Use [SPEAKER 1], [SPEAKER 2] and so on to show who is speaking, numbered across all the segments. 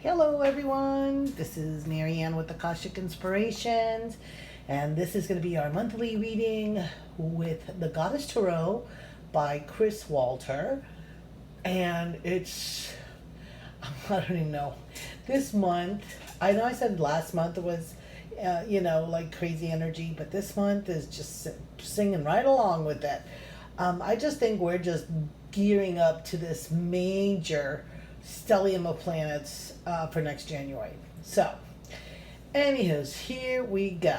[SPEAKER 1] Hello everyone, this is Marianne with Akashicinspirations, and this is going to be our monthly reading with the Goddess Tarot by Chris Walter. And it's, I don't even know, this month, I know I said last month was, like crazy energy, but this month is just singing right along with it. I just think we're just gearing up to this major stellium of planets for next January. So, anywho's, here we go.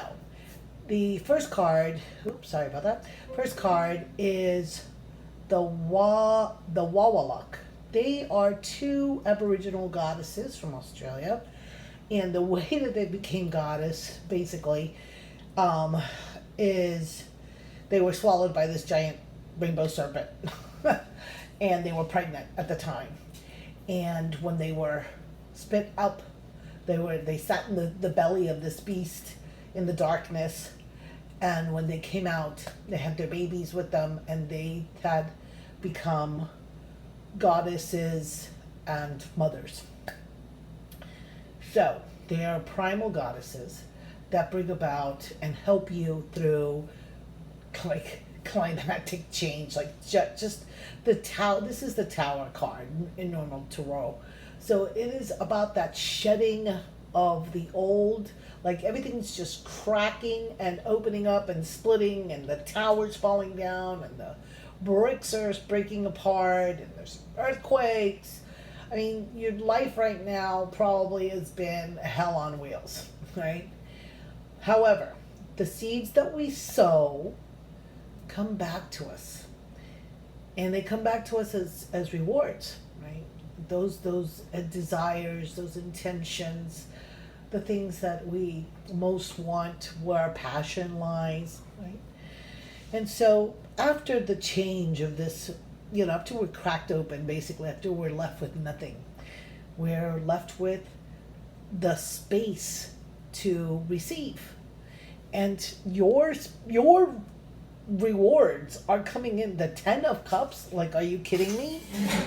[SPEAKER 1] The first card, oops, sorry about that. First card is the Wawaluk. They are two Aboriginal goddesses from Australia, and the way that they became goddess, basically, is they were swallowed by this giant rainbow serpent, and they were pregnant at the time. And when they were spit up, they sat in the belly of this beast in the darkness. And when they came out, they had their babies with them, and they had become goddesses and mothers. So they are primal goddesses that bring about and help you through like climatic change, like just the tower. This is the Tower card in normal tarot, so it is about that shedding of the old, like everything's just cracking and opening up and splitting, and the tower's falling down, and the bricks are breaking apart, and there's earthquakes. I mean, your life right now probably has been hell on wheels, right? However, the seeds that we sow come back to us, and they come back to us as rewards, right? Those desires, those intentions, the things that we most want, where our passion lies, right? And so after the change of this, after we're cracked open, basically after we're left with nothing, we're left with the space to receive, and your rewards are coming in. The 10 of Cups, like, are you kidding me?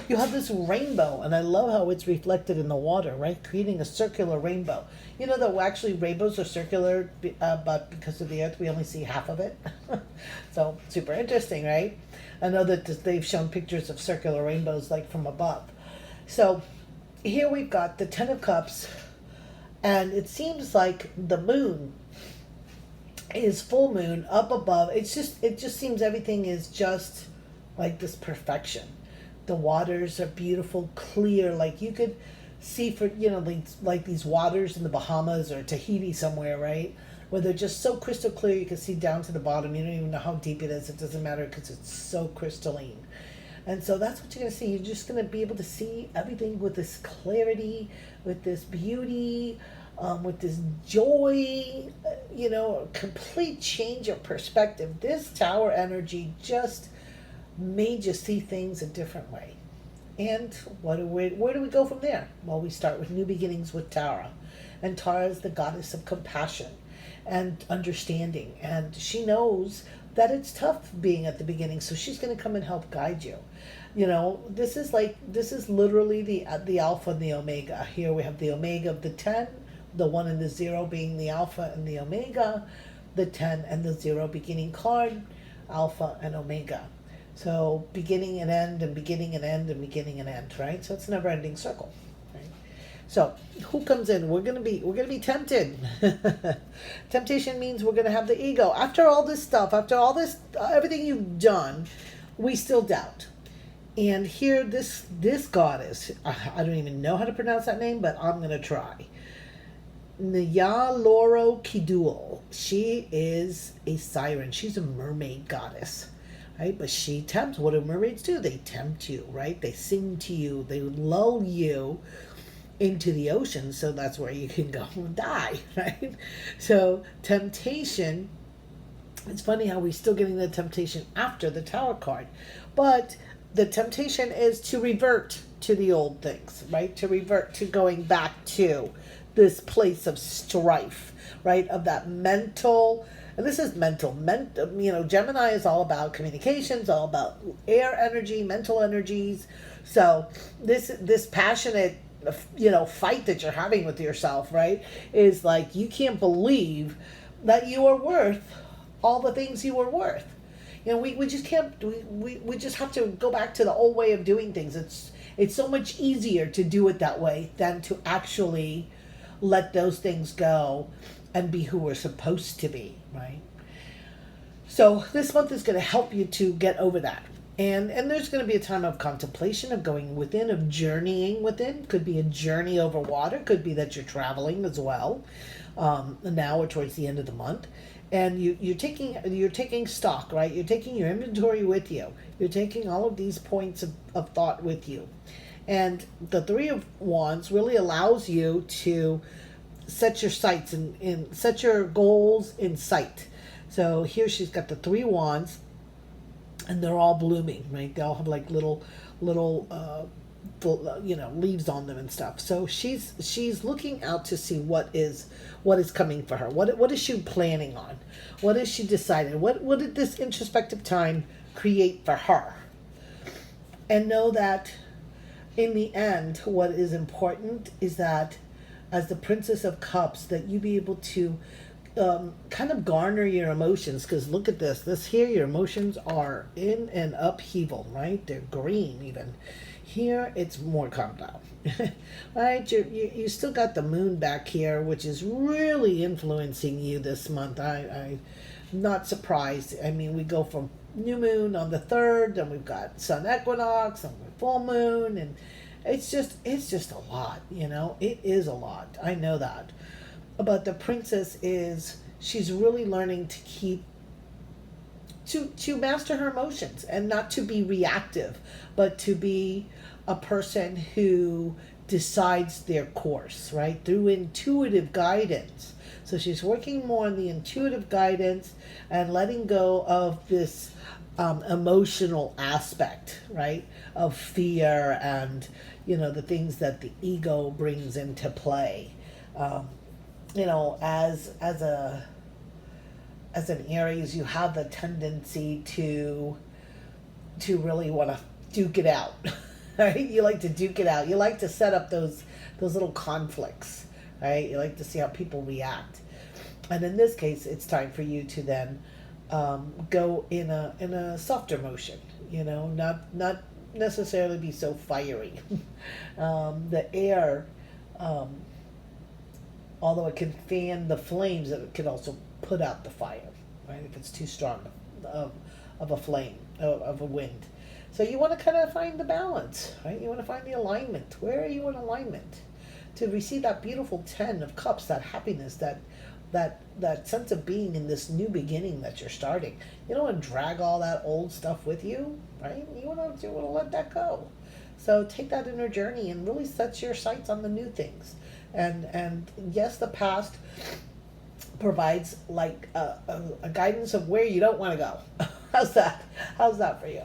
[SPEAKER 1] You have this rainbow, and I love how it's reflected in the water, right? Creating a circular rainbow. You know that actually rainbows are circular, but because of the earth we only see half of it. So super interesting, right? I know that they've shown pictures of circular rainbows like from above. So here we've got the 10 of Cups, and it seems like the moon is full moon up above. It just seems everything is just like this perfection. The waters are beautiful, clear, like you could see for like these waters in the Bahamas or Tahiti somewhere, right, where they're just so crystal clear you can see down to the bottom. You don't even know how deep it is. It doesn't matter because it's so crystalline. And so that's what you're going to see. You're just going to be able to see everything with this clarity, with this beauty, with this joy, complete change of perspective. This Tower energy just made you see things a different way. And where do we go from there? Well, we start with new beginnings with Tara. And Tara is the goddess of compassion and understanding. And she knows that it's tough being at the beginning, so she's going to come and help guide you. This is literally the Alpha and the Omega. Here we have the Omega of the 10, the 1 and the 0 being the Alpha and the Omega, the 10 and the 0 beginning card, Alpha and Omega. So beginning and end, and beginning and end, and beginning and end, right? So it's a never-ending circle, right? So who comes in? We're gonna be tempted. Temptation means we're gonna have the ego. After all this stuff, after all this, everything you've done, we still doubt. And here, this goddess, I don't even know how to pronounce that name, but I'm gonna try. Nyaloro Kidul. She is a siren. She's a mermaid goddess, right? But she tempts. What do mermaids do? They tempt you, right? They sing to you. They lull you into the ocean, so that's where you can go and die, right? So temptation, it's funny how we're still getting the temptation after the Tower card, but the temptation is to revert to the old things, right? To revert to going back to this place of strife, right? Of that mental, and this is mental. Gemini is all about communications, all about air energy, mental energies. So this passionate fight that you're having with yourself, right? Is like you can't believe that you are worth all the things you are worth. We just can't, we just have to go back to the old way of doing things. It's so much easier to do it that way than to actually let those things go and be who we're supposed to be, right? So this month is going to help you to get over that. And there's going to be a time of contemplation, of going within, of journeying within. Could be a journey over water. Could be that you're traveling as well, now or towards the end of the month. And you're taking stock, right? You're taking your inventory with you. You're taking all of these points of thought with you. And the Three of Wands really allows you to set your sights and set your goals in sight. So here she's got the Three Wands, and they're all blooming, right? They all have like little leaves on them and stuff. So she's looking out to see what is coming for her. What is she planning on? What is she decided? What did this introspective time create for her? And know that in the end, what is important is that as the Princess of Cups, that you be able to kind of garner your emotions, because look at this here, your emotions are in an upheaval, right? They're green even. Here it's more calmed down. Right? You still got the moon back here, which is really influencing you this month. I'm not surprised. I mean, we go from new moon on the 3rd, and we've got sun equinox and full moon, and it's just a lot. It is a lot. I know that. But the princess she's really learning to keep, to master her emotions, and not to be reactive, but to be a person who decides their course, right? Through intuitive guidance. So she's working more on the intuitive guidance and letting go of this emotional aspect, right? Of fear and, the things that the ego brings into play. As an Aries, you have the tendency to really want to duke it out, right? You like to duke it out. You like to set up those little conflicts, right? You like to see how people react. And in this case, it's time for you to then go in a softer motion, not necessarily be so fiery. The air, although it can fan the flames, it can also put out the fire, right? If it's too strong of a flame, of a wind. So you want to kind of find the balance, right? You want to find the alignment. Where are you in alignment? To receive that beautiful 10 of Cups, that happiness, that sense of being in this new beginning that you're starting. You don't want to drag all that old stuff with you, right? You want to let that go. So take that inner journey and really set your sights on the new things. And yes, the past provides like a guidance of where you don't want to go. How's that for you?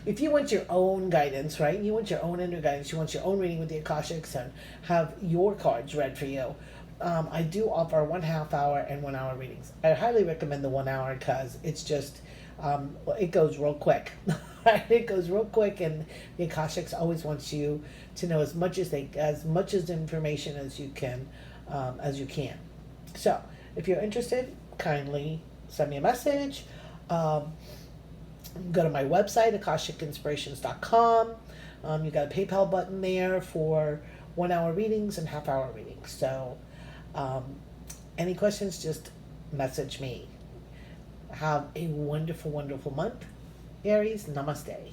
[SPEAKER 1] If you want your own guidance, right? You want your own inner guidance. You want your own reading with the Akashics and have your cards read for you. I do offer 1/2 hour and 1 hour readings. I highly recommend the 1 hour because it's just, it goes real quick. It goes real quick, and the Akashics always wants you to know as much as information as you can, So, if you're interested, kindly send me a message. Go to my website, Akashicinspirations.com. You got a PayPal button there for 1 hour readings and 1/2 hour readings. So, any questions, just message me. Have a wonderful, wonderful month. Aries, namaste.